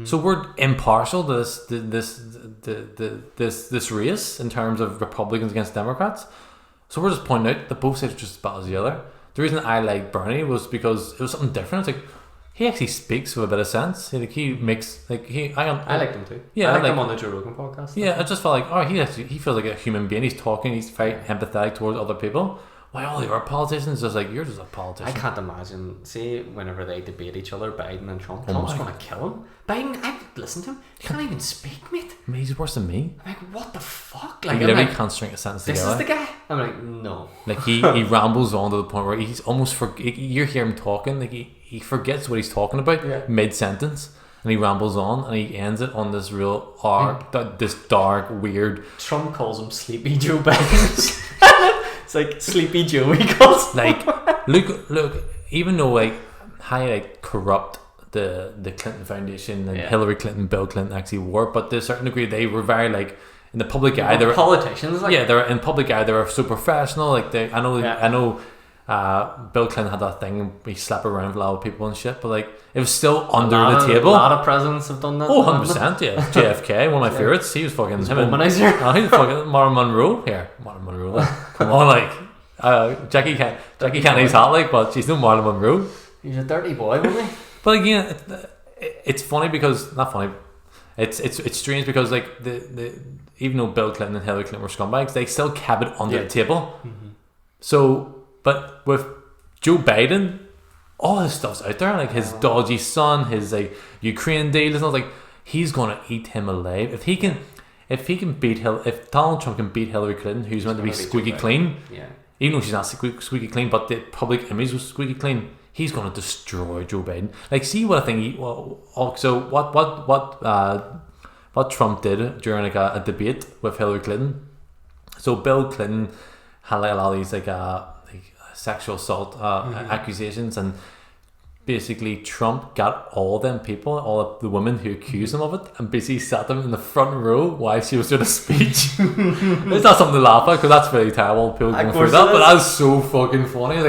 so we're impartial to this race in terms of Republicans against Democrats. So we're just pointing out that both sides are just as bad as the other. The reason I liked Bernie was because it was something different. It's like he actually speaks with a bit of sense. Like he makes I liked him too. Yeah, I liked him on the Joe Rogan podcast. Yeah, I just felt like he feels like a human being. He's talking. He's very empathetic towards other people. Why all the other politicians just like you're just a politician. I can't imagine. See, whenever they debate each other, Biden and Trump, Trump's gonna kill him. Biden, I've listened to him. He can't even speak, mate. I mean, he's worse than me. I'm like, what the fuck? Like, he literally can't string a sentence together. This is the guy. I'm like, no. Like he rambles on to the point where he's almost you hear him talking. Like he forgets what he's talking about mid sentence. And he rambles on, and he ends it on this real this dark, weird. Trump calls him Sleepy Joe Biden. It's like Sleepy Joe. He calls. Like, look. Even though how corrupt the Clinton Foundation and Hillary Clinton, Bill Clinton actually were, but to a certain degree they were very in the public eye. They were politicians. they're in public eye. They were so professional. Like I know. Bill Clinton had that thing he slapped around with a lot of people and shit, but it was still under the table. A lot of presidents have done that. 100%, yeah. JFK, one of my favourites. He was fucking womanizer. He was fucking Marilyn Monroe. Marilyn Monroe. Come on, Jackie Kennedy's hot, but she's no Marilyn Monroe. He's a dirty boy, wasn't he? But again, it's funny because not funny. It's strange because the even though Bill Clinton and Hillary Clinton were scumbags, they still kept it under the table. So. But with Joe Biden, all his stuff's out there, his dodgy son, his Ukraine deal, and all. He's gonna eat him alive. If Donald Trump can beat Hillary Clinton, who's meant to be squeaky clean, even though she's not squeaky clean, but the public image was squeaky clean, he's gonna destroy Joe Biden. See what I think. So what Trump did during a debate with Hillary Clinton. So Bill Clinton had a lot of these sexual assault accusations, and basically Trump got all them people, all of the women who accused him of it, and basically sat them in the front row while she was doing a speech. It's not something to laugh at because that's really terrible. People going through that, but that's so fucking funny.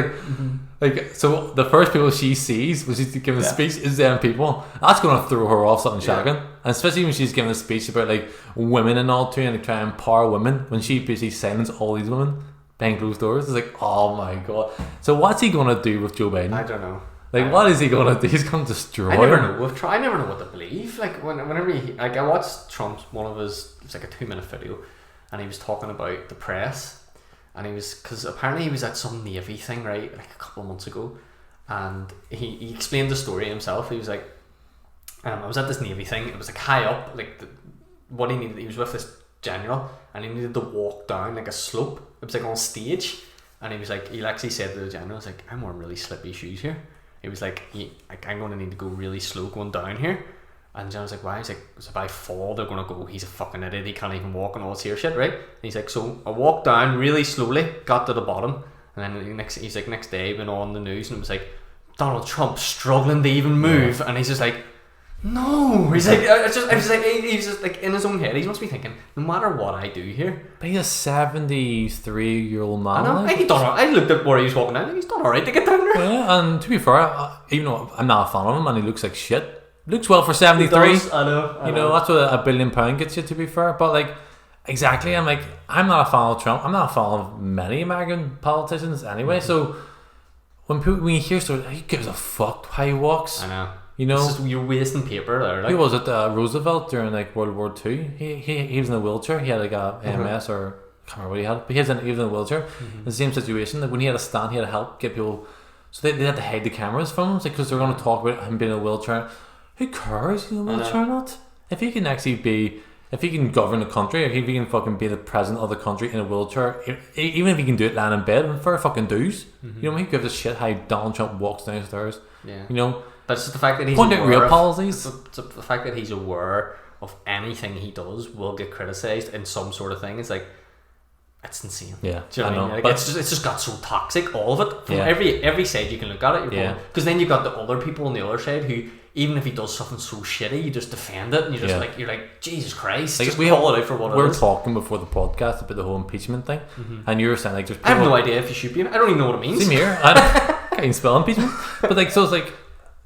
So the first people she sees when she's giving a speech is them people. That's gonna throw her off something shocking, and especially when she's giving a speech about women and all too, and try and empower women. When she basically silenced all these women behind closed doors, it's oh my god. So what's he gonna do with Joe Biden? I don't know. What is he gonna do? He's gonna destroy him. I never know what to believe. Whenever I watched Trump's one of his, it was a 2-minute video, and he was talking about the press, and he was because apparently he was at some Navy thing a couple of months ago, and he explained the story himself. He was I was at this Navy thing. It was high up, what he needed. He was with this general, and he needed to walk down a slope. It was on stage, and he was he actually said to the general, "I'm wearing really slippy shoes here." He was I'm going to need to go really slow going down here. And the general's why? He's so if I fall, they're going to go, he's a fucking idiot, he can't even walk and all this here shit, right? And he's so I walked down really slowly, got to the bottom, and then next day went on the news, and it was Donald Trump struggling to even move, and he's just no, he's he was just in his own head. He must be thinking, no matter what I do here. But he's a 73-year-old man. I know. I looked at where he was walking down. He's done alright to get down there. Yeah, and to be fair, even though I'm not a fan of him, and he looks like shit, looks well for 73. I know. That's what £1 billion gets you. To be fair, but exactly, I'm not a fan of Trump. I'm not a fan of many American politicians anyway. So when you hear stories, he gives a fuck how he walks. I know. You're wasting paper there. Who was it? Roosevelt during World War II. He was in a wheelchair. He had a MS or I can't remember what he had, but he was in a wheelchair. In the same situation, when he had to stand, he had to help get people. So they had to hide the cameras from him because they're going to talk about him being in a wheelchair. Who cares? He's in a wheelchair or not? If he can govern a country, if he can fucking be the president of the country in a wheelchair, even if he can do it lying in bed, fair fucking dues. He gives a shit how Donald Trump walks downstairs. Yeah. But it's just the fact that he's point out real policies. The fact that he's aware of anything he does will get criticised in some sort of thing. It's it's insane. Yeah, Do you know what I mean? Like, but it's just got so toxic, all of it. From Yeah. every side you can look at it, Yeah. because then you've got the other people on the other side who, even if he does something so shitty, you just defend it, and you're just Yeah. you're like, Jesus Christ, Like, just call it out for what it we were is. talking before the podcast about the whole impeachment thing, and you were saying like, there's I have people- no idea if you should be. I don't even know what it means. Same here. I can't even spell impeachment. But like, so it's like,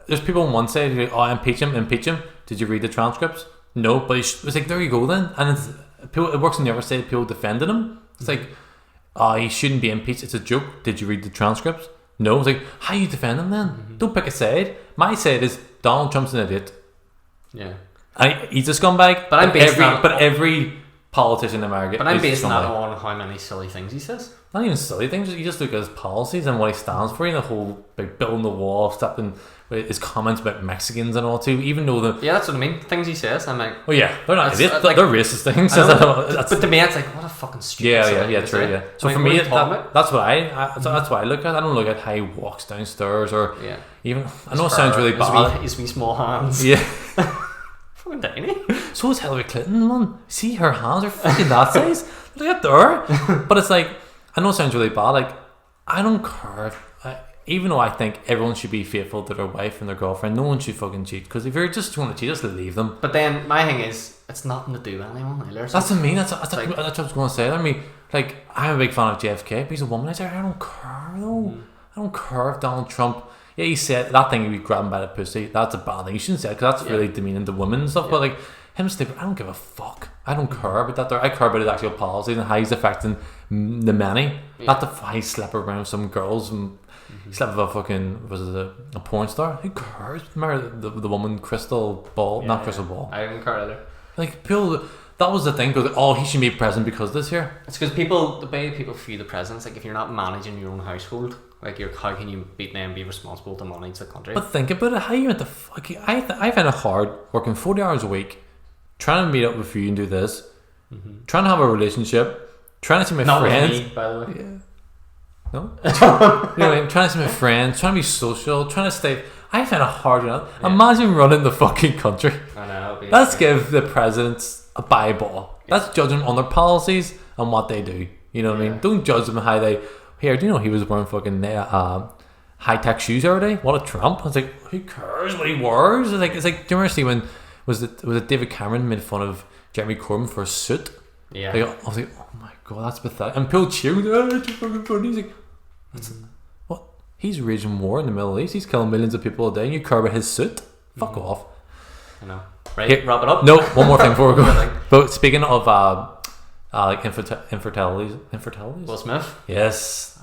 there's people on one side who are like, oh, impeach him. Did you read the transcripts? No, but it's like, there you go then. And it's people. It works on the other side. People defending him. It's like, oh, he shouldn't be impeached. It's a joke. Did you read the transcripts? No. It's like, how you defend him then? Don't pick a side. My side is Donald Trump's an idiot. Yeah. He's a scumbag. But I'm basing that- every politician in America. But I'm is a basing that scumbag. on how many silly things he says. Not even silly things. You just look at his policies and what he stands for. You know, the whole like building the wall, stepping his comments about Mexicans and all too. Even though the Yeah, that's what I mean. Things he says, I'm like, oh yeah, they're not That's- idiots. like- They're racist things. I know, That's- but to me, it's like, what a fucking stupid. yeah, silly yeah, thing yeah, to true, say. yeah. So Like, for what are me, you talking about? that's what that's what I look at. I don't look at how he walks downstairs or Yeah. even. I know it sounds really bad. His wee small hands. Yeah. Fucking tiny. So is Hillary Clinton, man. See, her hands are fucking that size. Look at her. But it's like, I know it sounds really bad. Like, I don't care. Even though I think everyone should be faithful to their wife and their girlfriend, no one should fucking cheat. Because if you're just going to cheat, just leave them. But then my thing is, it's nothing to do with anyone. Either. That's what I mean. That's like- what I was going to say. I mean, like, I'm a big fan of JFK, but he's a womanizer. I don't care, though. I don't care if Donald Trump. Yeah, he said that thing. He'd be grabbing by the pussy. That's a bad thing. You shouldn't say it because that's really demeaning to women and stuff. But like him, I don't give a fuck. I don't care about that. I care about his actual policies and how he's affecting the many. Not the how he slept around with some girls and he slept with a fucking a porn star. Who cares? Remember the woman Crystal Ball, not Crystal Ball. I don't care either. Like people. That was the thing. Because oh, he should be president because this year. It's because the way people view the presidents, like if you're not managing your own household, like how can you be responsible to manage the country? But think about it. How you went to fuck? I find it hard working 40 hours a week, trying to meet up with you and do this, trying to have a relationship, trying to see my not friends. with me, by the way. Yeah. No. You know what I mean? Trying to see my friends, trying to be social, trying to stay. I find it hard. You know? Imagine running the fucking country. I know. Let's give the presidents a Bible. Let's judge them on their policies and what they do. You know what I mean? Don't judge them how they. Here, do you know he was wearing fucking high tech shoes every day? What a Trump! I was like, who cares what he wears? It's like, do you remember see when was it David Cameron made fun of Jeremy Corbyn for a suit? Yeah. Like, I was like, oh my god, that's pathetic. And Bill cheering, oh, it's fucking funny. He's like, what? He's waging war in the Middle East. He's killing millions of people a day. And you care about his suit? Fuck off. I know. Right, Here- wrap it up. No, one more thing before we go. But speaking of like infertilities. Will Smith. Yes,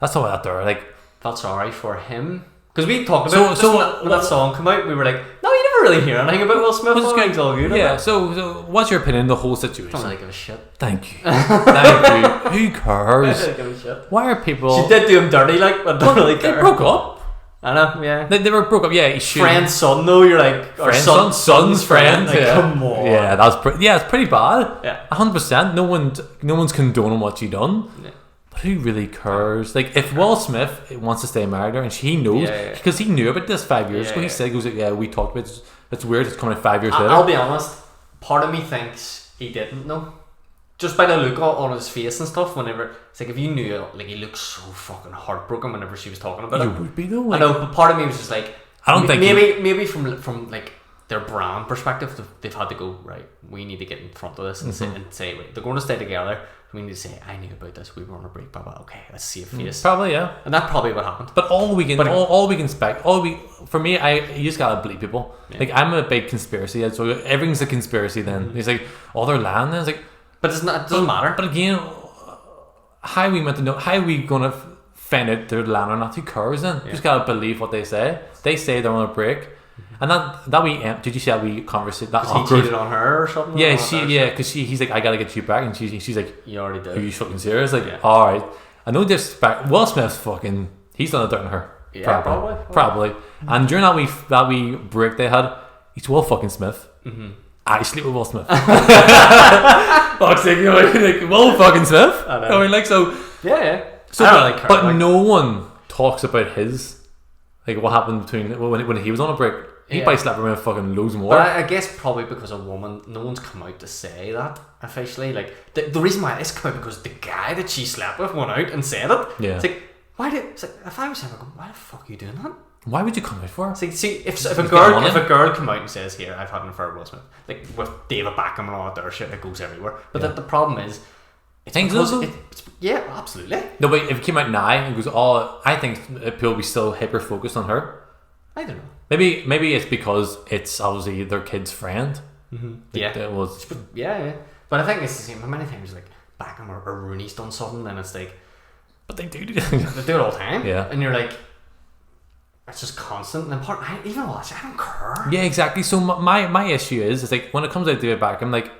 that's not that there. Like, Felt sorry for him because we talked So- about so when that song came out. We were like, no, you never really hear anything about Will Smith. What's It's all good. yeah. So what's your opinion on the whole situation? Don't really give a shit. Thank you. Thank you. Who cares? Don't give a shit. Why are people? She did do him dirty, like, but don't really They care. broke up. I know, yeah. They were broke up. Yeah, he should. Friend's son, though, you're like, or son's friend. Like, yeah. come on. Yeah, that's pretty. Yeah, it's pretty bad. Yeah. 100%. No one's condoning what she done. Yeah. But who really cares? Like, if Will Smith wants to stay married to her and he knows, Yeah. because he knew about this 5 years ago, Yeah. he said, he goes, like, yeah, we talked about it. It's weird. It's coming 5 years later. I'll be honest, part of me thinks he didn't know. Just by the look on his face and stuff, whenever it's like if you knew, like he looked so fucking heartbroken whenever she was talking about You it. would be though. I Like, know, but part of me was just like, I don't think maybe from like their brand perspective, they've had to go right. We need to get in front of this and say, wait, they're going to stay together. We need to say, I knew about this. We were on a break, blah blah. Okay, let's see a face. probably, yeah. And that's probably what happened. But all we can expect, for me, you just gotta believe people. Yeah. Like, I'm a big conspiracy head, so everything's a conspiracy. Then it's like, oh, they're lying. Then it's like, But it's not. It doesn't matter. but again, how are we meant to know? How are we gonna find out they're lying or not? Who cares then? You just gotta believe what they say. They say they're on a break, and that we did you see that we conversation that He awkward? cheated on her or something. Yeah, or because he's like, I gotta get you back, and she's like, You already are did. you fucking serious? Like, Yeah. all right, I know disrespect. Will Smith's fucking, he's done it dirt on her. Yeah, probably. And during that we break they had, it's Will fucking Smith. I sleep with Will Smith. Fuck's sake, you know, like Will fucking Smith. I know. I mean, like so. Yeah. So, I don't really care. but like, no one talks about his, like what happened between when he was on a break. He probably slept around fucking loads more. But I guess probably because a woman, no one's come out to say that officially. Like the reason why it's come out because the guy that she slept with went out and said it. Yeah. It's like, it's like, if I was ever going, why the fuck are you doing that? Why would you come out for? See, if a girl come out and says, here, I've had an affair with Will Smith, like with David Beckham and all that other shit, it goes everywhere. But the problem is, yeah, absolutely. No, but if it came out now and goes, I think people will be still hyper focused on her. I don't know. Maybe it's because it's obviously their kid's friend. Mm-hmm. Yeah. But I think it's the same. How many times like Beckham or Rooney's done something, and it's like, but they do. They do it all the time. Yeah. And you're like, it's just constant. And even watch, I don't care. Yeah, exactly. So my issue is like when it comes out to David Beckham, like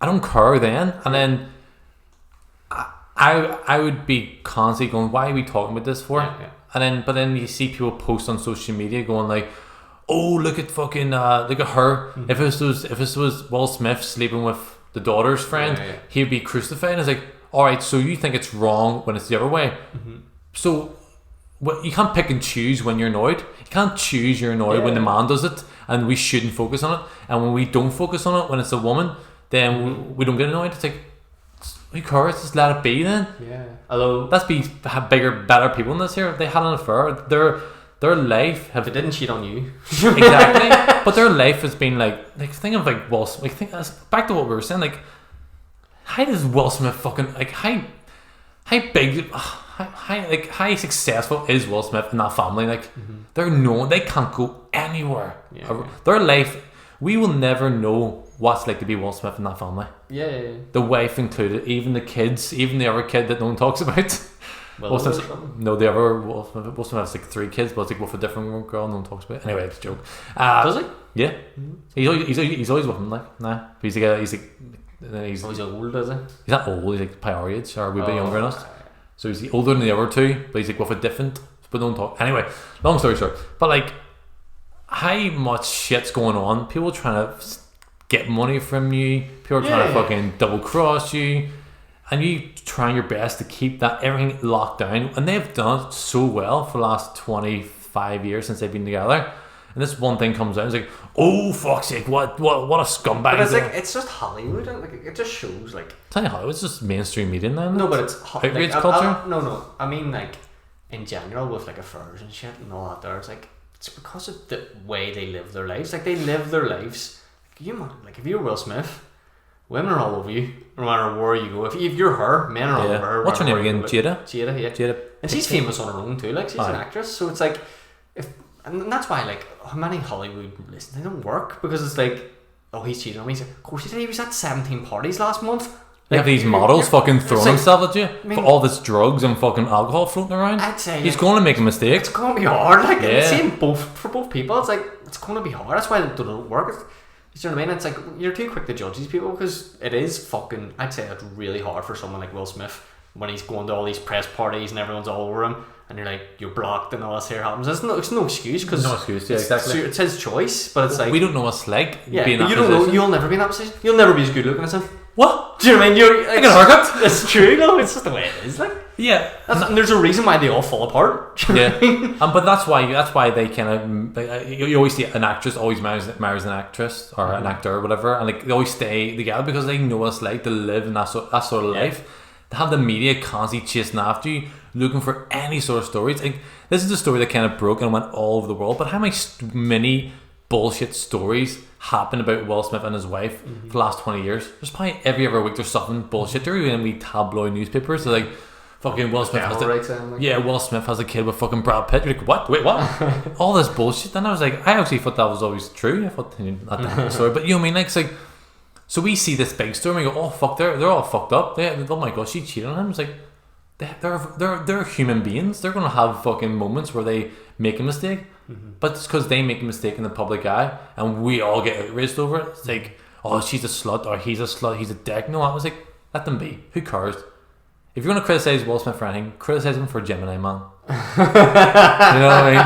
I don't care then, and then I would be constantly going, why are we talking about this for? Yeah. But then you see people post on social media going like, oh, look at fucking look at her. Mm-hmm. If this was Will Smith sleeping with the daughter's friend, he'd be crucified. And it's like, all right, so you think it's wrong when it's the other way? Mm-hmm. So you can't pick and choose when you're annoyed. You can't choose you're annoyed when the man does it, and we shouldn't focus on it. And when we don't focus on it, when it's a woman, then we don't get annoyed. It's like, who cares? Just let it be then. Yeah. Although let's have better people in this here. They had an affair. Their life they didn't cheat on you. Exactly. But their life has been like think of like Will Smith. Like back to what we were saying. Like, how does Will Smith fucking like how big how successful is Will Smith in that family? Like they're known. They can't go anywhere. Yeah. Their life. We will never know what's like to be Will Smith in that family. Yeah. The wife included, even the kids, even the other kid that no one talks about. Will Smith has like 3 kids, but it's like with a different girl no one talks about. Anyway, it's a joke. Does he? Yeah. He's always with him, like, nah. He's old, is he? He's not old, he's like our age, or a wee bit younger than us. So he's older than the other 2, but he's like with a different, but no one talk. Anyway, long story short. But like, how much shit's going on? People trying to get money from you. People are trying to fucking double cross you, and you trying your best to keep that everything locked down. And they've done it so well for the last 25 years since they've been together. And this one thing comes out, it's like, oh fuck's sake, what a scumbag! But it's like it's just Hollywood, and like it just shows like. Tell you Hollywood's just mainstream media now. No, but it's outrage culture. No. I mean like in general with like affairs and shit and all that. There's like. It's because of the way they live their lives. Like they live their lives. Like if you're Will Smith, women are all over you, no matter where you go. If you're her, men are all over her. What's her name again? Jada, yeah. And she's famous on her own too. Like she's an actress, so it's like and that's why like how many Hollywood they don't work because it's like he's cheating on me. Of course he did. He was at 17 parties last month. You have these models fucking throwing themselves at you for all this drugs and fucking alcohol floating around. I'd say he's going to make a mistake. It's going to be hard. Like same for both people. It's like it's going to be hard. That's why they don't work. You know what I mean? It's like you're too quick to judge these people because it is fucking. I'd say it's really hard for someone like Will Smith when he's going to all these press parties and everyone's all over him, and you're like you're blocked and all this here happens. It's no excuse because exactly. It's his choice, but it's like we don't know what's like. Yeah, being but you don't know. You'll never be in that position. You'll never be as good looking as him. What? Do you know what I mean? You're like, I get a haircut. It's true. No, it's just the way it is. Like and there's a reason why they all fall apart. Yeah, but that's why they kind of you always see an actress always marries an actress or an actor or whatever, and like they always stay together because they know what it's like to live in that sort of life. To have the media constantly chasing after you, looking for any sort of stories. Like this is a story that kind of broke and went all over the world. But how many bullshit stories happen about Will Smith and his wife for the last 20 years? There's probably every other week there's something bullshit. There are even tabloid newspapers. So like fucking Will Smith Will Smith has a kid with fucking Brad Pitt. You're like, what? Wait, what? All this bullshit. Then I was like, I actually thought that was always true. I thought that story, but you know what I mean? Like, it's like, so we see this big story and we go, oh fuck, they're all fucked up. Oh my god, she cheated on him. It's like they're human beings. They're gonna have fucking moments where they make a mistake, but it's because they make a mistake in the public eye, and we all get outraged over it. It's like, oh, she's a slut, or he's a slut, he's a dick. No, I was like, let them be. Who cares? If you're gonna criticize Will Smith for anything, criticize him for Gemini Man. You know what I mean?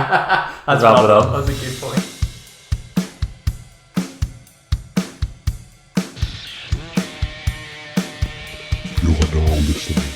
Let's wrap it up. That's a good point. You are now listening